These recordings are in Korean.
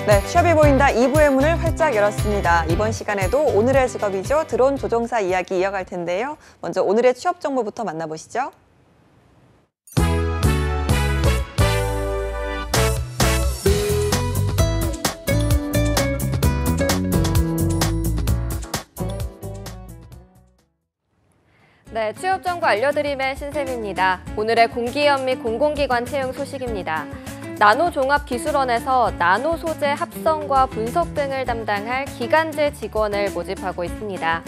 네, 취업이 보인다 2부의 문을 활짝 열었습니다. 이번 시간에도 오늘의 직업이죠. 드론 조종사 이야기 이어갈 텐데요. 먼저 오늘의 취업 정보부터 만나보시죠. 네, 취업 정보 알려드림의 신샘입니다. 오늘의 공기업 및 공공기관 채용 소식입니다. 나노종합기술원에서 나노 소재 합성과 분석 등을 담당할 기간제 직원을 모집하고 있습니다.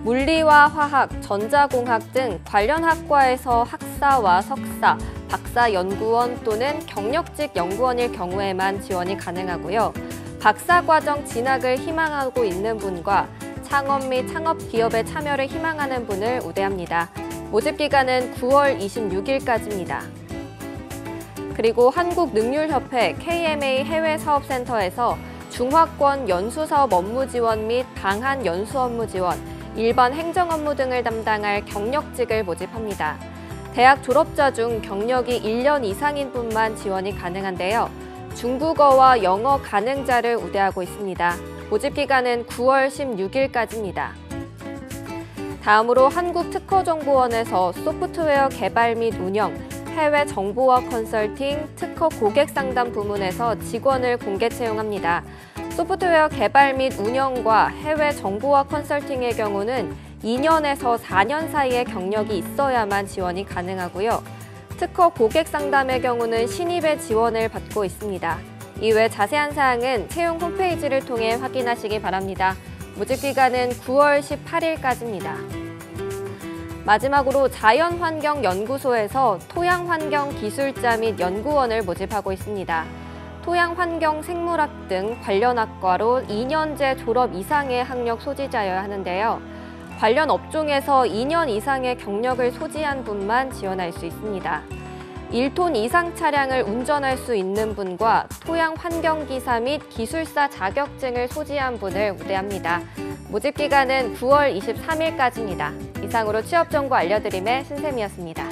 물리와 화학, 전자공학 등 관련 학과에서 학사와 석사, 박사 연구원 또는 경력직 연구원일 경우에만 지원이 가능하고요. 박사과정 진학을 희망하고 있는 분과 창업 및 창업기업에 참여를 희망하는 분을 우대합니다. 모집기간은 9월 26일까지입니다. 그리고 한국능률협회 KMA 해외사업센터에서 중화권 연수사업 업무 지원 및 방한 연수 업무 지원, 일반 행정업무 등을 담당할 경력직을 모집합니다. 대학 졸업자 중 경력이 1년 이상인 분만 지원이 가능한데요. 중국어와 영어 가능자를 우대하고 있습니다. 모집기간은 9월 16일까지입니다. 다음으로 한국특허정보원에서 소프트웨어 개발 및 운영, 해외 정보화 컨설팅, 특허 고객 상담 부문에서 직원을 공개 채용합니다. 소프트웨어 개발 및 운영과 해외 정보화 컨설팅의 경우는 2년에서 4년 사이의 경력이 있어야만 지원이 가능하고요. 특허 고객 상담의 경우는 신입의 지원을 받고 있습니다. 이외 자세한 사항은 채용 홈페이지를 통해 확인하시기 바랍니다. 모집기간은 9월 18일까지입니다. 마지막으로 자연환경연구소에서 토양환경기술자 및 연구원을 모집하고 있습니다. 토양환경생물학 등 관련 학과로 2년제 졸업 이상의 학력 소지자여야 하는데요. 관련 업종에서 2년 이상의 경력을 소지한 분만 지원할 수 있습니다. 1톤 이상 차량을 운전할 수 있는 분과 토양환경기사 및 기술사 자격증을 소지한 분을 우대합니다. 모집기간은 9월 23일까지입니다. 이상으로 취업정보 알려드림의 신샘이었습니다.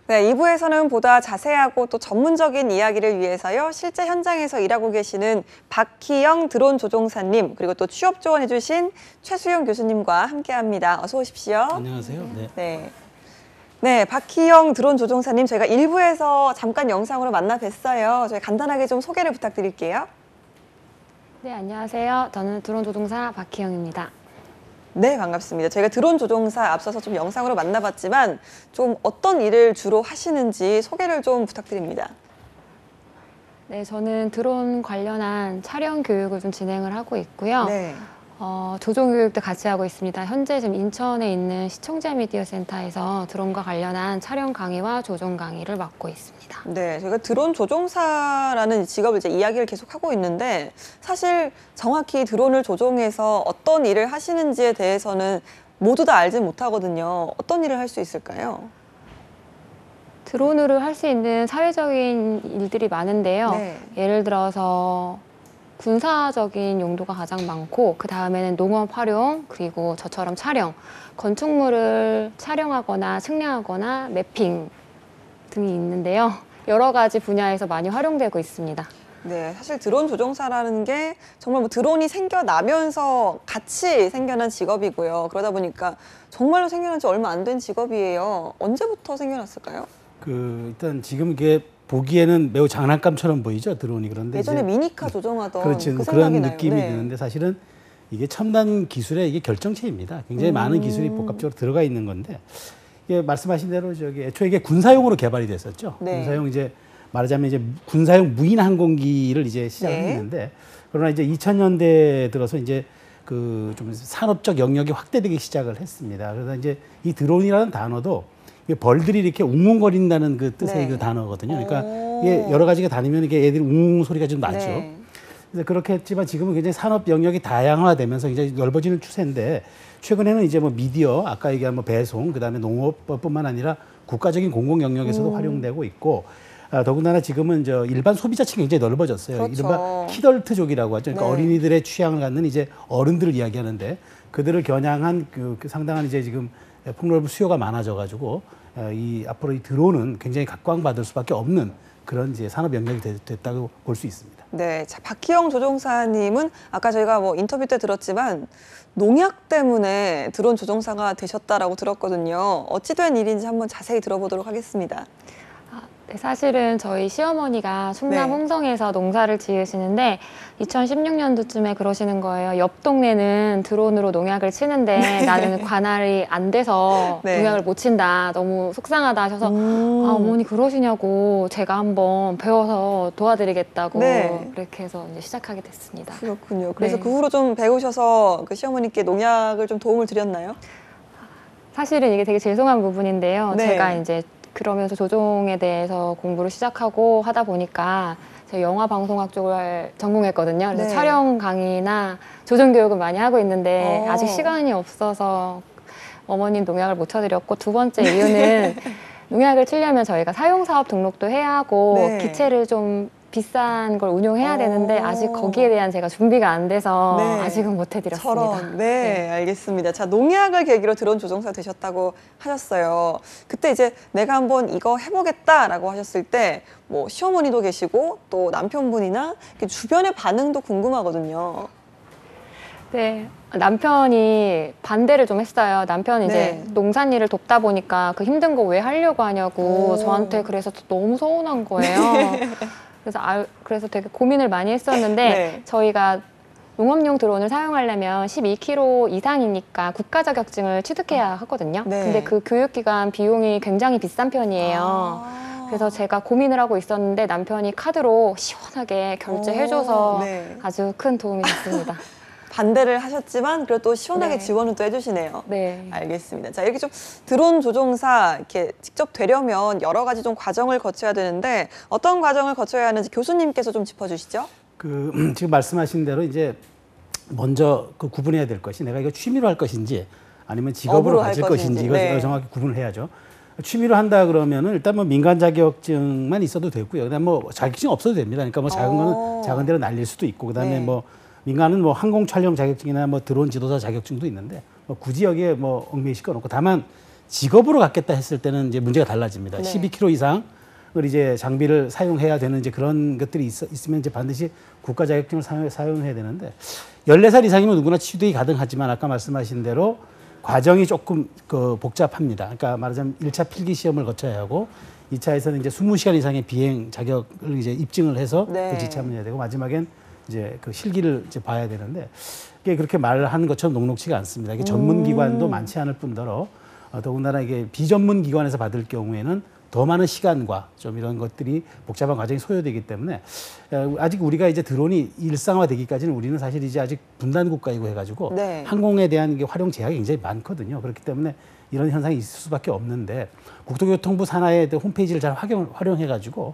네, 2부에서는 보다 자세하고 또 전문적인 이야기를 위해서요. 실제 현장에서 일하고 계시는 박희영 드론 조종사님 그리고 또 취업 지원해주신 최수영 교수님과 함께합니다. 어서 오십시오. 안녕하세요. 네. 네, 박희영 드론 조종사님 저희가 1부에서 잠깐 영상으로 만나 뵀어요. 저희 간단하게 좀 소개를 부탁드릴게요. 네, 안녕하세요. 저는 드론 조종사 박희영입니다. 네, 반갑습니다. 저희가 드론 조종사 앞서서 좀 영상으로 만나봤지만 좀 어떤 일을 주로 하시는지 소개를 좀 부탁드립니다. 네, 저는 드론 관련한 촬영 교육을 좀 진행을 하고 있고요. 네. 조종 교육도 같이 하고 있습니다. 현재 지금 인천에 있는 시청자 미디어 센터에서 드론과 관련한 촬영 강의와 조종 강의를 맡고 있습니다. 네, 저희가 드론 조종사라는 직업을 이제 이야기를 계속 하고 있는데 사실 정확히 드론을 조종해서 어떤 일을 하시는지에 대해서는 모두 다 알지 못하거든요. 어떤 일을 할 수 있을까요? 드론으로 할 수 있는 사회적인 일들이 많은데요. 네. 예를 들어서 군사적인 용도가 가장 많고 그 다음에는 농업 활용, 그리고 저처럼 촬영, 건축물을 촬영하거나 측량하거나 매핑 등이 있는데요. 여러 가지 분야에서 많이 활용되고 있습니다. 네, 사실 드론 조종사라는 게 정말 뭐 드론이 생겨나면서 같이 생겨난 직업이고요. 그러다 보니까 정말로 생겨난 지 얼마 안 된 직업이에요. 언제부터 생겨났을까요? 일단 지금 이게 보기에는 매우 장난감처럼 보이죠, 드론이. 그런데 예전에 미니카 조종하던 그렇죠. 그 그런 생각이 느낌이 나요. 네. 드는데 사실은 이게 첨단 기술의 이게 결정체입니다. 굉장히 많은 기술이 복합적으로 들어가 있는 건데 이게 말씀하신 대로 애초에 이게 군사용으로 개발이 됐었죠. 네. 군사용 이제 말하자면 이제 군사용 무인 항공기를 이제 시작을 네. 했는데 그러나 이제 2000년대 들어서 이제 그 좀 산업적 영역이 확대되기 시작을 했습니다. 그래서 이제 이 드론이라는 단어도 벌들이 이렇게 웅웅거린다는 그 뜻의 네. 그 단어거든요. 그러니까 이게 여러 가지가 다니면 이게 애들이 웅 소리가 좀 나죠. 네. 그래서 그렇게 했지만 지금은 굉장히 산업 영역이 다양화되면서 굉장히 넓어지는 추세인데 최근에는 이제 뭐 미디어, 아까 얘기한 뭐 배송, 그다음에 농업뿐만 아니라 국가적인 공공 영역에서도 활용되고 있고 더군다나 지금은 일반 소비자층이 굉장히 넓어졌어요. 그렇죠. 이른바 키덜트족이라고 하죠. 그러니까 네. 어린이들의 취향을 갖는 이제 어른들을 이야기하는데 그들을 겨냥한 그 상당한 이제 지금 폭넓은 수요가 많아져가지고 이 앞으로 이 드론은 굉장히 각광받을 수밖에 없는 그런 이제 산업 영역이 됐다고 볼 수 있습니다. 네, 자, 박희영 조종사님은 아까 저희가 뭐 인터뷰 때 들었지만 농약 때문에 드론 조종사가 되셨다라고 들었거든요. 어찌된 일인지 한번 자세히 들어보도록 하겠습니다. 네, 사실은 저희 시어머니가 충남 네. 홍성에서 농사를 지으시는데 2016년도쯤에 그러시는 거예요. 옆 동네는 드론으로 농약을 치는데 나는 관할이 안 돼서 네. 농약을 못 친다. 너무 속상하다 하셔서 아, 어머니 그러시냐고 제가 한번 배워서 도와드리겠다고 네. 그렇게 해서 이제 시작하게 됐습니다. 그렇군요. 그래서 네. 그 후로 좀 배우셔서 그 시어머니께 농약을 좀 도움을 드렸나요? 사실은 이게 되게 죄송한 부분인데요. 네. 제가 이제 그러면서 조종에 대해서 공부를 시작하고 하다 보니까 제가 영화 방송학 쪽을 전공했거든요. 그래서 네. 촬영 강의나 조종 교육을 많이 하고 있는데 어. 아직 시간이 없어서 어머님 농약을 못 쳐드렸고, 두 번째 이유는 농약을 치려면 저희가 사용사업 등록도 해야 하고 네. 기체를 좀 비싼 걸 운용해야 어. 되는데 아직 거기에 대한 제가 준비가 안 돼서 네. 아직은 못 해드렸습니다. 저런. 네, 알겠습니다. 자, 농약을 계기로 드론 조종사 되셨다고 하셨어요. 그때 이제 내가 한번 이거 해보겠다라고 하셨을 때 뭐 시어머니도 계시고 또 남편분이나 이렇게 주변의 반응도 궁금하거든요. 네, 남편이 반대를 좀 했어요. 남편이 네. 이제 농산일을 돕다 보니까 그 힘든 거 왜 하려고 하냐고 오. 저한테 그래서 너무 서운한 거예요. 그래서 되게 고민을 많이 했었는데 네. 저희가 농업용 드론을 사용하려면 12kg 이상이니까 국가 자격증을 취득해야 하거든요. 네. 근데 그 교육기관 비용이 굉장히 비싼 편이에요. 아. 그래서 제가 고민을 하고 있었는데 남편이 카드로 시원하게 결제해줘서 오, 네. 아주 큰 도움이 됐습니다. 반대를 하셨지만 그래도 또 시원하게 네. 지원을 또 해주시네요. 네. 알겠습니다. 자, 이렇게 좀 드론 조종사 이렇게 직접 되려면 여러 가지 좀 과정을 거쳐야 되는데 어떤 과정을 거쳐야 하는지 교수님께서 좀 짚어주시죠. 지금 말씀하신 대로 이제 먼저 그 구분해야 될 것이 내가 이거 취미로 할 것인지 아니면 직업으로 업으로 할 가질 것인지 것인지. 이것을 네. 정확히 구분을 해야죠. 취미로 한다 그러면은 일단 뭐 민간 자격증만 있어도 되고요. 그다음 뭐 자격증 없어도 됩니다. 그러니까 뭐 작은 거는 작은 대로 날릴 수도 있고 그다음에 네. 뭐 민간은 뭐 항공 촬영 자격증이나 뭐 드론 지도자 자격증도 있는데 뭐 굳이 여기에 뭐 얽매이 시켜놓고 다만 직업으로 갖겠다 했을 때는 이제 문제가 달라집니다. 네. 12kg 이상을 이제 장비를 사용해야 되는 이제 그런 것들이 있으면 이제 반드시 국가 자격증을 사용해야 되는데 14살 이상이면 누구나 취득이 가능하지만 아까 말씀하신 대로 과정이 조금 복잡합니다. 그러니까 말하자면 1차 필기 시험을 거쳐야 하고 2차에서는 이제 20시간 이상의 비행 자격을 이제 입증을 해서 네. 그 지참을 해야 되고 마지막엔 이제 그 실기를 이제 봐야 되는데 이게 그렇게 말하는 것처럼 녹록치가 않습니다. 이게 전문 기관도 많지 않을 뿐더러 더군다나 이게 비전문 기관에서 받을 경우에는 더 많은 시간과 좀 이런 것들이 복잡한 과정이 소요되기 때문에 아직 우리가 이제 드론이 일상화되기까지는 우리는 사실 이제 아직 분단 국가이고 해가지고 네. 항공에 대한 이게 활용 제약이 굉장히 많거든요. 그렇기 때문에 이런 현상이 있을 수밖에 없는데 국토교통부 산하의 홈페이지를 잘 활용해가지고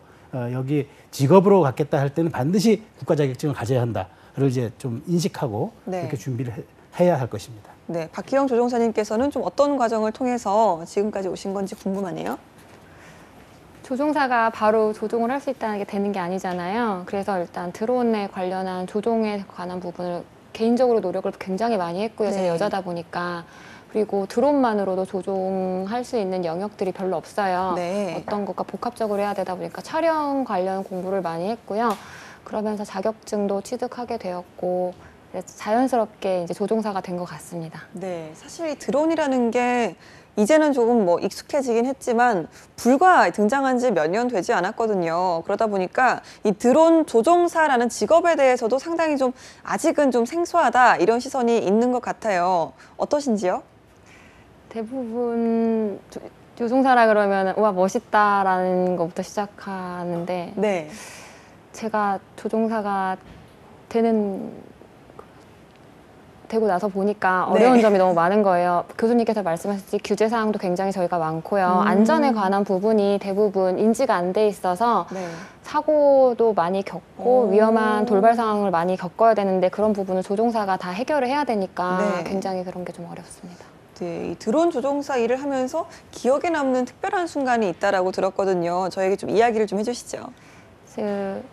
여기 직업으로 갖겠다 할 때는 반드시 국가 자격증을 가져야 한다를 이제 좀 인식하고 네. 그렇게 준비를 해야 할 것입니다. 네, 박희영 조종사님께서는 좀 어떤 과정을 통해서 지금까지 오신 건지 궁금하네요. 조종사가 바로 조종을 할 수 있다는 게 되는 게 아니잖아요. 그래서 일단 드론에 관련한 조종에 관한 부분을 개인적으로 노력을 굉장히 많이 했고요. 네. 제가 여자다 보니까. 그리고 드론만으로도 조종할 수 있는 영역들이 별로 없어요. 네. 어떤 것과 복합적으로 해야 되다 보니까 촬영 관련 공부를 많이 했고요. 그러면서 자격증도 취득하게 되었고 그래서 자연스럽게 이제 조종사가 된 것 같습니다. 네, 사실 이 드론이라는 게 이제는 조금 뭐 익숙해지긴 했지만 불과 등장한 지 몇 년 되지 않았거든요. 그러다 보니까 이 드론 조종사라는 직업에 대해서도 상당히 좀 아직은 좀 생소하다 이런 시선이 있는 것 같아요. 어떠신지요? 대부분 조종사라 그러면 와 멋있다라는 것부터 시작하는데 네. 제가 조종사가 되고 나서 보니까 어려운 네. 점이 너무 많은 거예요. 교수님께서 말씀하셨듯이 규제 사항도 굉장히 저희가 많고요. 안전에 관한 부분이 대부분 인지가 안 돼 있어서 네. 사고도 많이 겪고 오. 위험한 돌발 상황을 많이 겪어야 되는데 그런 부분을 조종사가 다 해결을 해야 되니까 네. 굉장히 그런 게 좀 어렵습니다. 네, 이 드론 조종사 일을 하면서 기억에 남는 특별한 순간이 있다라고 들었거든요. 저에게 좀 이야기를 좀 해주시죠. 그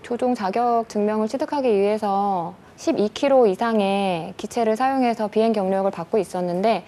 조종 자격 증명을 취득하기 위해서 12km 이상의 기체를 사용해서 비행 경력을 받고 있었는데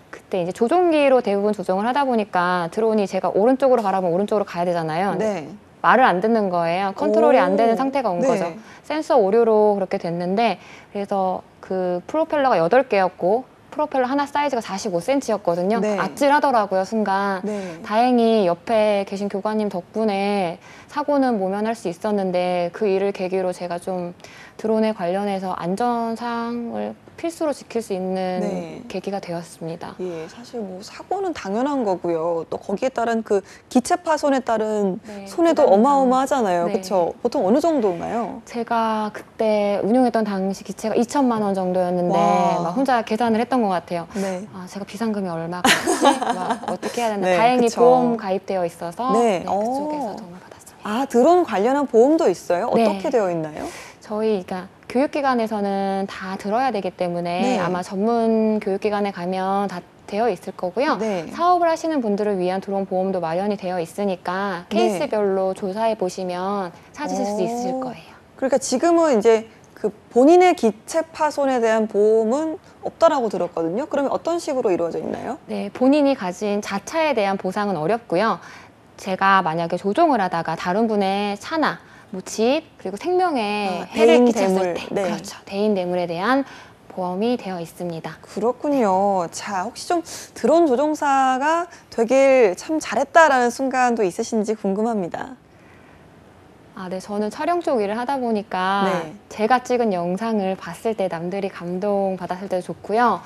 그때 이제 조종기로 대부분 조종을 하다 보니까 드론이 제가 오른쪽으로 가라면 오른쪽으로 가야 되잖아요. 네. 말을 안 듣는 거예요. 컨트롤이 안 되는 오. 상태가 온 네. 거죠. 센서 오류로 그렇게 됐는데 그래서 그 프로펠러가 8개였고 프로펠러 하나 사이즈가 45cm였거든요. 네. 아찔하더라고요, 순간. 네. 다행히 옆에 계신 교관님 덕분에 사고는 모면할 수 있었는데 그 일을 계기로 제가 좀 드론에 관련해서 안전사항을 필수로 지킬 수 있는 네. 계기가 되었습니다. 예, 사실 뭐 사고는 당연한 거고요. 또 거기에 따른 그 기체 파손에 따른 네, 손해도 부담감. 어마어마하잖아요. 네. 그렇죠? 보통 어느 정도인가요? 제가 그때 운용했던 당시 기체가 2천만 원 정도였는데 와. 막 혼자 계산을 했던 것 같아요. 네. 아, 제가 비상금이 얼마가 있지? 막 어떻게 해야 되나. 네, 다행히 그쵸. 보험 가입되어 있어서 네. 네, 오. 그쪽에서 도움을 받았습니다. 아, 드론 관련한 보험도 있어요? 네. 어떻게 되어 있나요? 저희 그러니까 교육기관에서는 다 들어야 되기 때문에 네. 아마 전문 교육기관에 가면 다 되어 있을 거고요. 네. 사업을 하시는 분들을 위한 드론 보험도 마련이 되어 있으니까 네. 케이스별로 조사해 보시면 찾으실 수 있으실 거예요. 그러니까 지금은 이제 그 본인의 기체 파손에 대한 보험은 없다라고 들었거든요. 그러면 어떤 식으로 이루어져 있나요? 네, 본인이 가진 자차에 대한 보상은 어렵고요. 제가 만약에 조종을 하다가 다른 분의 차나 뭐 집 그리고 생명에 해를 대인 끼쳤을 대물. 때 네. 그렇죠. 대인 대물에 대한 보험이 되어 있습니다. 그렇군요. 자, 혹시 좀 드론 조종사가 되길 참 잘했다라는 순간도 있으신지 궁금합니다. 아, 네, 저는 촬영 쪽 일을 하다 보니까 네. 제가 찍은 영상을 봤을 때 남들이 감동 받았을 때도 좋고요.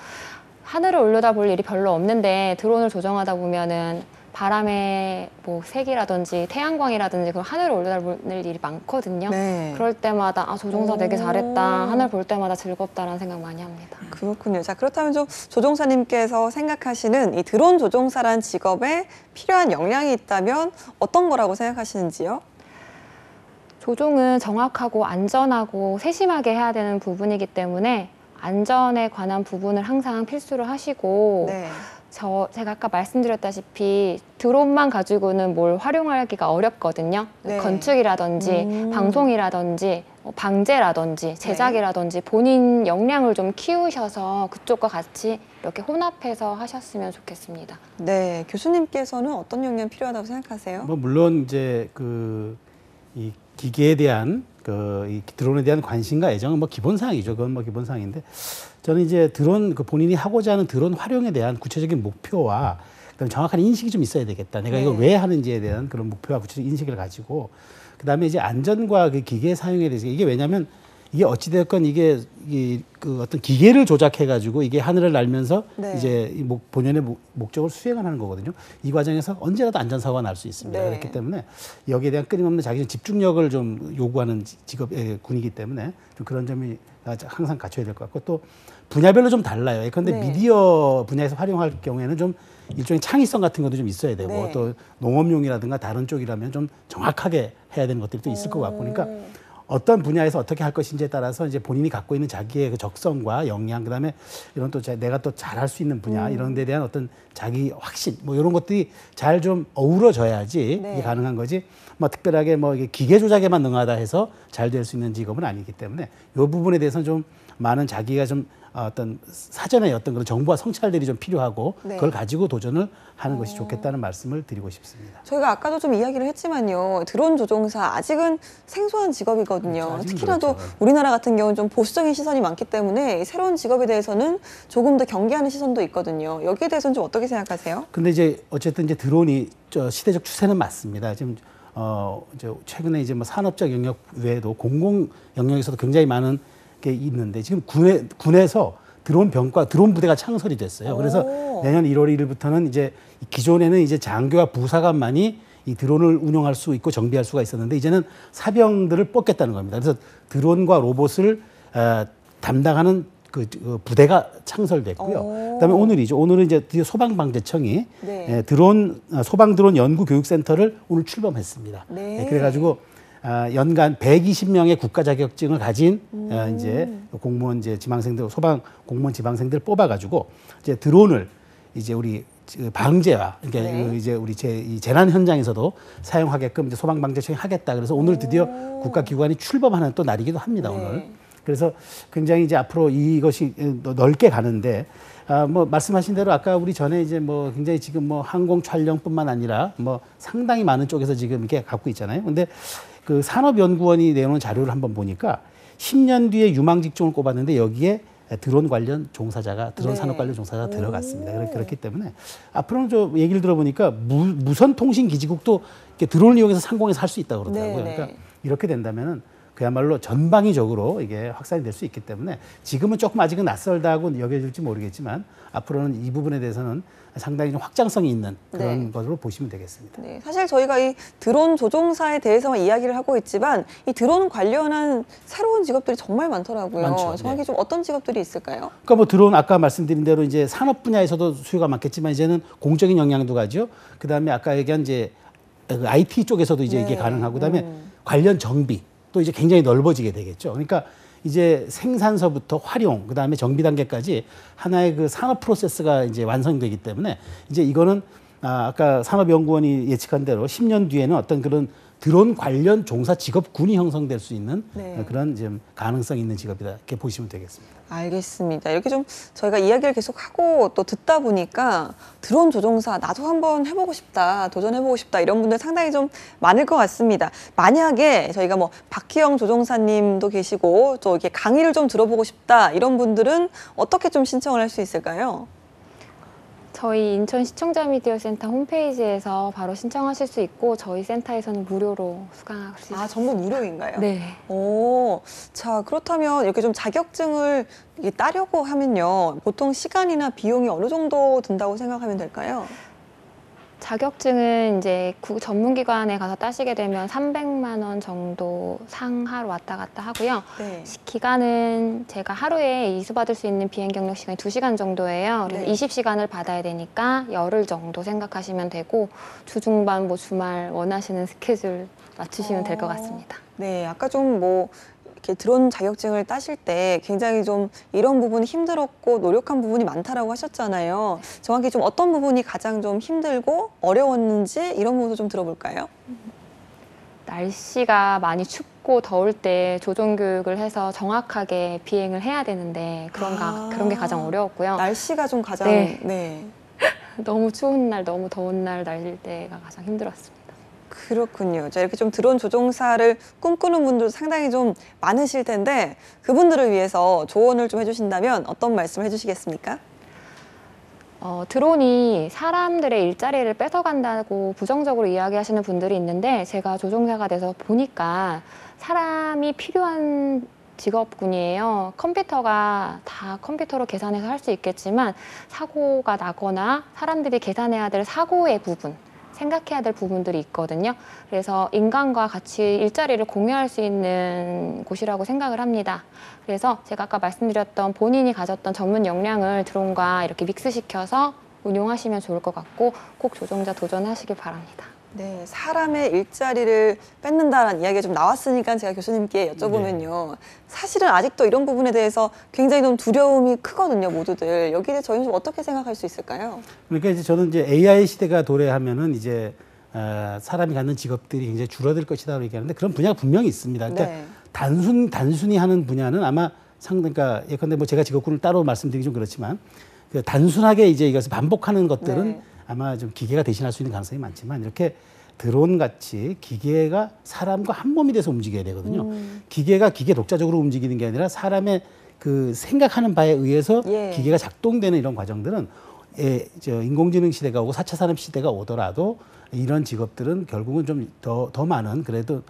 하늘을 올려다볼 일이 별로 없는데 드론을 조정하다 보면은 바람의 뭐 색이라든지 태양광이라든지 그런 하늘을 올려다볼 일이 많거든요. 네. 그럴 때마다 아, 조종사 되게 오. 잘했다. 하늘 볼 때마다 즐겁다라는 생각 많이 합니다. 그렇군요. 자, 그렇다면 좀 조종사님께서 생각하시는 이 드론 조종사란 직업에 필요한 역량이 있다면 어떤 거라고 생각하시는지요? 조종은 정확하고 안전하고 세심하게 해야 되는 부분이기 때문에 안전에 관한 부분을 항상 필수로 하시고 네. 제가 아까 말씀드렸다시피 드론만 가지고는 뭘 활용하기가 어렵거든요. 네. 건축이라든지 방송이라든지 방제라든지 제작이라든지 본인 역량을 좀 키우셔서 그쪽과 같이 이렇게 혼합해서 하셨으면 좋겠습니다. 네. 교수님께서는 어떤 역량 필요하다고 생각하세요? 뭐 물론 이제 이 기계에 대한 이 드론에 대한 관심과 애정은 뭐 기본 사항이죠. 그건 뭐 기본 사항인데 저는 이제 드론 본인이 하고자 하는 드론 활용에 대한 구체적인 목표와 그다음에 정확한 인식이 좀 있어야 되겠다. 내가 이걸 왜 하는지에 대한 그런 목표와 구체적인 인식을 가지고 그다음에 이제 안전과 그 기계 사용에 대해서 이게 왜냐하면 이게 어찌되었건 이게 그 어떤 기계를 조작해가지고 이게 하늘을 날면서 네. 이제 이 본연의 목적을 수행하는 거거든요. 이 과정에서 언제라도 안전사고가 날 수 있습니다. 네. 그렇기 때문에 여기에 대한 끊임없는 자기 집중력을 좀 요구하는 군이기 때문에 좀 그런 점이 항상 갖춰야 될 것 같고 또 분야별로 좀 달라요. 그런데 네. 미디어 분야에서 활용할 경우에는 좀 일종의 창의성 같은 것도 좀 있어야 되고 네. 또 농업용이라든가 다른 쪽이라면 좀 정확하게 해야 되는 것들이 또 있을 것 같고 그러니까 어떤 분야에서 어떻게 할 것인지에 따라서 이제 본인이 갖고 있는 자기의 그 적성과 역량, 그다음에 이런 또 내가 또 잘할 수 있는 분야 이런 데 대한 어떤 자기 확신 뭐 이런 것들이 잘 좀 어우러져야지 네. 이게 가능한 거지. 뭐 특별하게 뭐 이게 기계 조작에만 능하다 해서 잘 될 수 있는 직업은 아니기 때문에 이 부분에 대해서는 좀 많은 자기가 좀 어떤 사전에 어떤 그런 정보와 성찰들이 좀 필요하고 네. 그걸 가지고 도전을 하는 것이 좋겠다는 말씀을 드리고 싶습니다. 저희가 아까도 좀 이야기를 했지만요. 드론 조종사 아직은 생소한 직업이거든요. 아직은 특히나도 그렇죠. 우리나라 같은 경우는 좀 보수적인 시선이 많기 때문에 새로운 직업에 대해서는 조금 더 경계하는 시선도 있거든요. 여기에 대해서는 좀 어떻게 생각하세요? 근데 이제 어쨌든 이제 드론이 시대적 추세는 맞습니다. 지금 이제 최근에 이제 뭐 산업적 영역 외에도 공공 영역에서도 굉장히 많은 게 있는데 지금 군에서 드론 병과 드론 부대가 창설이 됐어요. 그래서 내년 1월 1일부터는 이제 기존에는 이제 장교와 부사관만이 이 드론을 운영할 수 있고 정비할 수가 있었는데 이제는 사병들을 뽑겠다는 겁니다. 그래서 드론과 로봇을 담당하는 그 부대가 창설됐고요. 그다음에 오늘이죠. 오늘은 이제 드디어 소방방재청이 네. 소방 드론 연구 교육센터를 오늘 출범했습니다. 네. 그래가지고 연간 120명의 국가 자격증을 가진 이제 공무원 이제 지망생들 소방 공무원 지망생들 뽑아가지고 이제 드론을 이제 우리 방제와 그러니까 네. 이제 우리 이 재난 현장에서도 사용하게끔 이제 소방 방재청이 하겠다. 그래서 오늘 드디어 국가기관이 출범하는 또 날이기도 합니다. 네. 오늘. 그래서 굉장히 이제 앞으로 이것이 넓게 가는데 뭐 말씀하신 대로 아까 우리 전에 이제 뭐 굉장히 지금 뭐 항공 촬영뿐만 아니라 뭐 상당히 많은 쪽에서 지금 이렇게 갖고 있잖아요. 근데 그 산업연구원이 내놓은 자료를 한번 보니까 10년 뒤에 유망 직종을 꼽았는데 여기에 드론 관련 종사자가 드론 네. 산업 관련 종사자가 들어갔습니다. 그렇기 때문에 앞으로는 좀 얘기를 들어보니까 무선통신기지국도 이렇게 드론을 이용해서 상공에서 할 수 있다고 그러더라고요. 네, 네. 그러니까 이렇게 된다면은 그야말로 전방위적으로 이게 확산이 될 수 있기 때문에 지금은 조금 아직은 낯설다고 여겨질지 모르겠지만 앞으로는 이 부분에 대해서는 상당히 좀 확장성이 있는 그런 네. 것으로 보시면 되겠습니다. 네, 사실 저희가 이 드론 조종사에 대해서만 이야기를 하고 있지만 이 드론 관련한 새로운 직업들이 정말 많더라고요. 많죠. 정확히 네. 좀 어떤 직업들이 있을까요? 그러니까 뭐 드론 아까 말씀드린 대로 이제 산업 분야에서도 수요가 많겠지만 이제는 공적인 영향도 가죠. 그다음에 아까 얘기한 이제 그 IT 쪽에서도 이제 이게 네. 가능하고 그다음에 관련 정비 또 이제 굉장히 넓어지게 되겠죠. 그러니까 이제 생산서부터 활용, 그다음에 정비 단계까지 하나의 그 산업 프로세스가 이제 완성되기 때문에 이제 이거는 아까 산업연구원이 예측한 대로 10년 뒤에는 어떤 그런 드론 관련 종사 직업군이 형성될 수 있는 네. 그런 좀 가능성이 있는 직업이다 이렇게 보시면 되겠습니다. 알겠습니다. 이렇게 좀 저희가 이야기를 계속 하고 또 듣다 보니까 드론 조종사 나도 한번 해보고 싶다, 도전해보고 싶다 이런 분들 상당히 좀 많을 것 같습니다. 만약에 저희가 뭐 박희영 조종사님도 계시고 또 이렇게 강의를 좀 들어보고 싶다 이런 분들은 어떻게 좀 신청을 할 수 있을까요? 저희 인천 시청자 미디어 센터 홈페이지에서 바로 신청하실 수 있고 저희 센터에서는 무료로 수강할 수 있습니다. 아, 전부 무료인가요? 네. 오, 자, 그렇다면 이렇게 좀 자격증을 이게 따려고 하면요. 보통 시간이나 비용이 어느 정도 든다고 생각하면 될까요? 자격증은 이제 전문기관에 가서 따시게 되면 300만 원 정도 상하로 왔다 갔다 하고요. 네. 기간은 제가 하루에 이수받을 수 있는 비행 경력 시간이 2시간 정도예요. 그래서 네. 20시간을 받아야 되니까 열흘 정도 생각하시면 되고 주중반, 뭐 주말 원하시는 스케줄 맞추시면 될 것 같습니다. 네, 아까 좀 뭐 이렇게 드론 자격증을 따실 때 굉장히 좀 이런 부분이 힘들었고 노력한 부분이 많다라고 하셨잖아요. 정확히 좀 어떤 부분이 가장 좀 힘들고 어려웠는지 이런 부분도 좀 들어볼까요? 날씨가 많이 춥고 더울 때 조종 교육을 해서 정확하게 비행을 해야 되는데 그런 게 가장 어려웠고요. 날씨가 좀 가장 네. 네. 너무 추운 날, 너무 더운 날 날릴 때가 가장 힘들었습니다. 그렇군요. 자, 이렇게 좀 드론 조종사를 꿈꾸는 분들도 상당히 좀 많으실 텐데 그분들을 위해서 조언을 좀 해주신다면 어떤 말씀을 해주시겠습니까? 드론이 사람들의 일자리를 뺏어간다고 부정적으로 이야기하시는 분들이 있는데 제가 조종사가 돼서 보니까 사람이 필요한 직업군이에요. 컴퓨터가 다 컴퓨터로 계산해서 할 수 있겠지만 사고가 나거나 사람들이 계산해야 될 사고의 부분, 생각해야 될 부분들이 있거든요. 그래서 인간과 같이 일자리를 공유할 수 있는 곳이라고 생각을 합니다. 그래서 제가 아까 말씀드렸던 본인이 가졌던 전문 역량을 드론과 이렇게 믹스시켜서 운용하시면 좋을 것 같고 꼭 조종자 도전하시길 바랍니다. 네, 사람의 일자리를 뺏는다라는 이야기가 좀 나왔으니까 제가 교수님께 여쭤보면요. 사실은 아직도 이런 부분에 대해서 굉장히 좀 두려움이 크거든요, 모두들. 여기에 대해 저희는 좀 어떻게 생각할 수 있을까요? 그러니까 이제 저는 이제 AI 시대가 도래하면은 이제 사람이 갖는 직업들이 굉장히 줄어들 것이다라고 얘기하는데 그런 분야가 분명히 있습니다. 그러니까 네. 단순히 하는 분야는 아마 그러니까 예컨대 뭐 제가 직업군을 따로 말씀드리기 좀 그렇지만 그 단순하게 이제 이것을 반복하는 것들은 네. 아마 좀 기계가 대신할 수 있는 가능성이 많지만 이렇게 드론 같이 기계가 사람과 한 몸이 돼서 움직여야 되거든요. 기계가 기계 독자적으로 움직이는 게 아니라 사람의 그 생각하는 바에 의해서 예. 기계가 작동되는 이런 과정들은 인공지능 시대가 오고 4차 산업 시대가 오더라도 이런 직업들은 결국은 좀 더 많은 그래도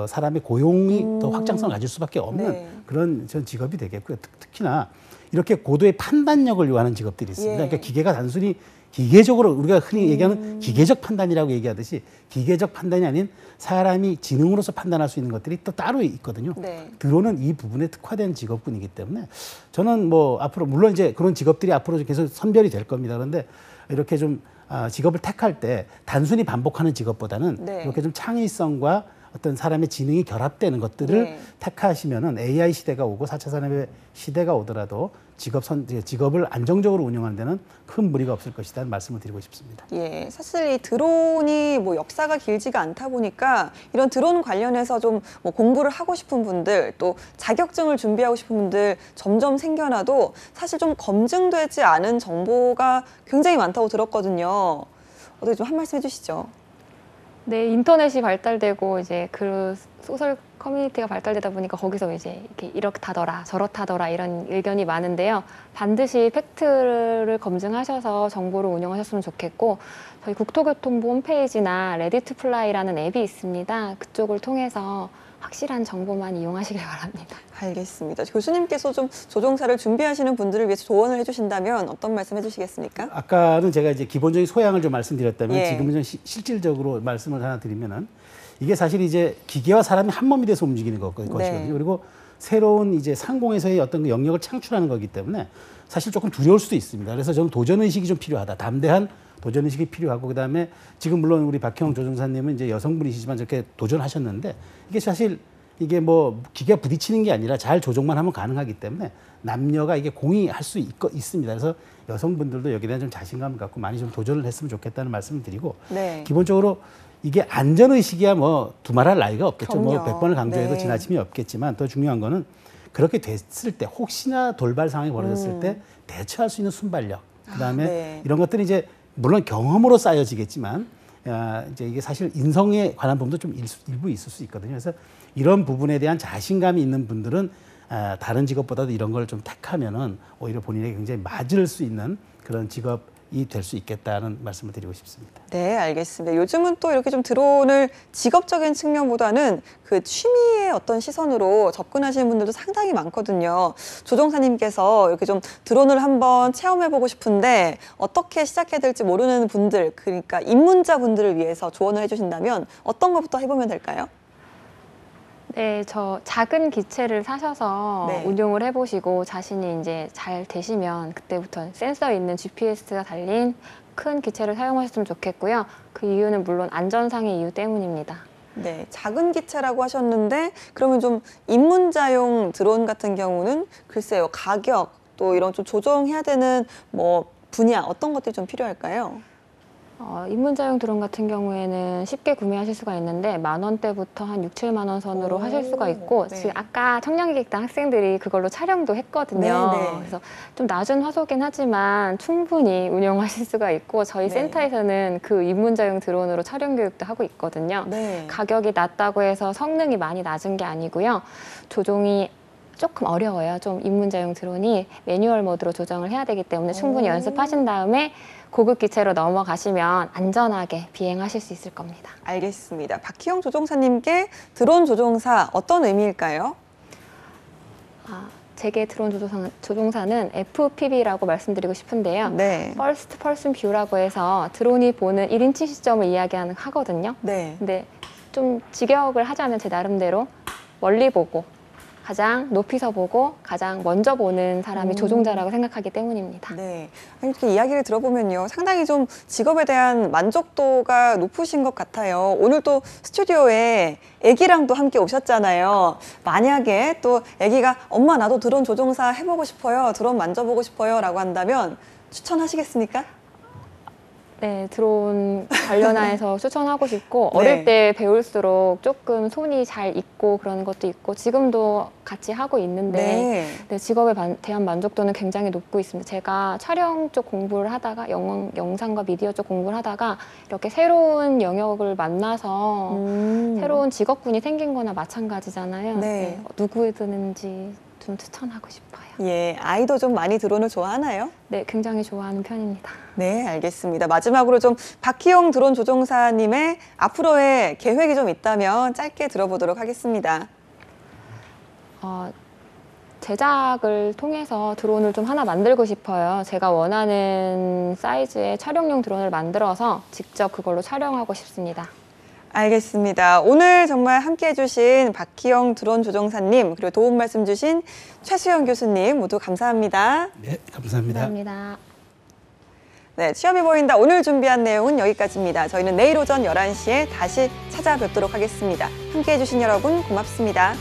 사람의 고용이 더 확장성을 가질 수밖에 없는 네. 그런 전 직업이 되겠고요. 특히나 이렇게 고도의 판단력을 요하는 직업들이 있습니다. 예. 그러니까 기계가 단순히 기계적으로 우리가 흔히 얘기하는 기계적 판단이라고 얘기하듯이 기계적 판단이 아닌 사람이 지능으로서 판단할 수 있는 것들이 또 따로 있거든요. 네. 드론은 이 부분에 특화된 직업군이기 때문에 저는 뭐 앞으로 물론 이제 그런 직업들이 앞으로 계속 선별이 될 겁니다. 그런데 이렇게 좀 직업을 택할 때 단순히 반복하는 직업보다는 네. 이렇게 좀 창의성과 어떤 사람의 지능이 결합되는 것들을 네. 택하시면은 AI 시대가 오고 4차 산업의 시대가 오더라도 직업을 안정적으로 운영하는 데는 큰 무리가 없을 것이라는 말씀을 드리고 싶습니다. 예, 사실 이 드론이 뭐 역사가 길지가 않다 보니까 이런 드론 관련해서 좀 뭐 공부를 하고 싶은 분들 또 자격증을 준비하고 싶은 분들 점점 생겨나도 사실 좀 검증되지 않은 정보가 굉장히 많다고 들었거든요. 어떻게 좀 한 말씀 해주시죠. 네, 인터넷이 발달되고 이제 그 소설 커뮤니티가 발달되다 보니까 거기서 이제 이렇다더라 저렇다더라 이런 의견이 많은데요. 반드시 팩트를 검증하셔서 정보를 운영하셨으면 좋겠고 저희 국토교통부 홈페이지나 레디투플라이라는 앱이 있습니다. 그쪽을 통해서 확실한 정보만 이용하시길 바랍니다. 알겠습니다. 교수님께서 좀 조종사를 준비하시는 분들을 위해서 조언을 해주신다면 어떤 말씀 해주시겠습니까? 아까는 제가 이제 기본적인 소양을 좀 말씀드렸다면 예. 지금은 좀 실질적으로 말씀을 하나 드리면은 이게 사실 이제 기계와 사람이 한 몸이 돼서 움직이는 것이거든요. 네. 그리고 새로운 이제 상공에서의 어떤 그 영역을 창출하는 거기 때문에 사실 조금 두려울 수도 있습니다. 그래서 저는 도전 의식이 좀 필요하다. 담대한 도전 의식이 필요하고 그다음에 지금 물론 우리 박희영 조종사님은 이제 여성분이시지만 저렇게 도전하셨는데 이게 사실 이게 뭐 기계가 부딪히는 게 아니라 잘 조종만 하면 가능하기 때문에 남녀가 이게 공유할 수 있습니다. 그래서 여성분들도 여기에 대한 좀 자신감을 갖고 많이 좀 도전을 했으면 좋겠다는 말씀을 드리고 네. 기본적으로 이게 안전의식이야 뭐 두말할 나위가 없겠죠. 뭐 그럼요. 100번을 강조해도 네. 지나침이 없겠지만 더 중요한 거는 그렇게 됐을 때 혹시나 돌발 상황이 벌어졌을 때 대처할 수 있는 순발력 그다음에 네. 이런 것들이 이제 물론 경험으로 쌓여지겠지만 이제 이게 사실 인성에 관한 부분도 좀 일부 있을 수 있거든요. 그래서 이런 부분에 대한 자신감이 있는 분들은 다른 직업보다도 이런 걸 좀 택하면은 오히려 본인에게 굉장히 맞을 수 있는 그런 직업이 될 수 있겠다는 말씀을 드리고 싶습니다. 네, 알겠습니다. 요즘은 또 이렇게 좀 드론을 직업적인 측면보다는 그 취미의 어떤 시선으로 접근하시는 분들도 상당히 많거든요. 조종사님께서 이렇게 좀 드론을 한번 체험해보고 싶은데 어떻게 시작해야 될지 모르는 분들, 그러니까 입문자 분들을 위해서 조언을 해주신다면 어떤 것부터 해보면 될까요? 네, 저 작은 기체를 사셔서 네. 운용을 해보시고 자신이 이제 잘 되시면 그때부터 센서 있는 GPS가 달린 큰 기체를 사용하셨으면 좋겠고요. 그 이유는 물론 안전상의 이유 때문입니다. 네, 작은 기체라고 하셨는데 그러면 좀 입문자용 드론 같은 경우는 글쎄요, 가격 또 이런 좀 조정해야 되는 뭐 분야 어떤 것들이 좀 필요할까요? 입문자용 드론 같은 경우에는 쉽게 구매하실 수가 있는데 10,000원대부터 한 6, 7만 원 선으로 오, 하실 수가 있고 네. 지금 아까 청량기획단 학생들이 그걸로 촬영도 했거든요. 네, 네. 그래서 좀 낮은 화소긴 하지만 충분히 운영하실 수가 있고 저희 네. 센터에서는 그 입문자용 드론으로 촬영 교육도 하고 있거든요. 네. 가격이 낮다고 해서 성능이 많이 낮은 게 아니고요. 조종이 조금 어려워요. 좀 입문자용 드론이 매뉴얼 모드로 조정을 해야 되기 때문에 충분히 오. 연습하신 다음에 고급 기체로 넘어가시면 안전하게 비행하실 수 있을 겁니다. 알겠습니다. 박희영 조종사님께 드론 조종사 어떤 의미일까요? 제게 드론 조종사는 FPV라고 말씀드리고 싶은데요. 네. First Person View라고 해서 드론이 보는 1인칭 시점을 하거든요. 네. 근데 좀 직역을 하자면 제 나름대로 멀리 보고 가장 높이서 보고 가장 먼저 보는 사람이 조종자라고 생각하기 때문입니다. 네. 아니, 이렇게 이야기를 들어보면요. 상당히 좀 직업에 대한 만족도가 높으신 것 같아요. 오늘 또 스튜디오에 아기랑도 함께 오셨잖아요. 만약에 또 아기가 엄마 나도 드론 조종사 해보고 싶어요. 드론 만져보고 싶어요. 라고 한다면 추천하시겠습니까? 네, 드론 관련해서 추천하고 싶고 네. 어릴 때 배울수록 조금 손이 잘 익고 그런 것도 있고 지금도 같이 하고 있는데 네. 네, 직업에 대한 만족도는 굉장히 높고 있습니다. 제가 촬영 쪽 공부를 하다가 영상과 미디어 쪽 공부를 하다가 이렇게 새로운 영역을 만나서 새로운 직업군이 생긴 거나 마찬가지잖아요. 네. 누구든지 좀 추천하고 싶어요. 예, 아이도 좀 많이 드론을 좋아하나요? 네, 굉장히 좋아하는 편입니다. 네, 알겠습니다. 마지막으로 좀 박희영 드론 조종사님의 앞으로의 계획이 좀 있다면 짧게 들어보도록 하겠습니다. 제작을 통해서 드론을 좀 하나 만들고 싶어요. 제가 원하는 사이즈의 촬영용 드론을 만들어서 직접 그걸로 촬영하고 싶습니다. 알겠습니다. 오늘 정말 함께 해주신 박희영 드론 조종사님 그리고 도움 말씀 주신 최수영 교수님 모두 감사합니다. 네, 감사합니다. 감사합니다. 네, 취업이 보인다 오늘 준비한 내용은 여기까지입니다. 저희는 내일 오전 11시에 다시 찾아뵙도록 하겠습니다. 함께해 주신 여러분 고맙습니다.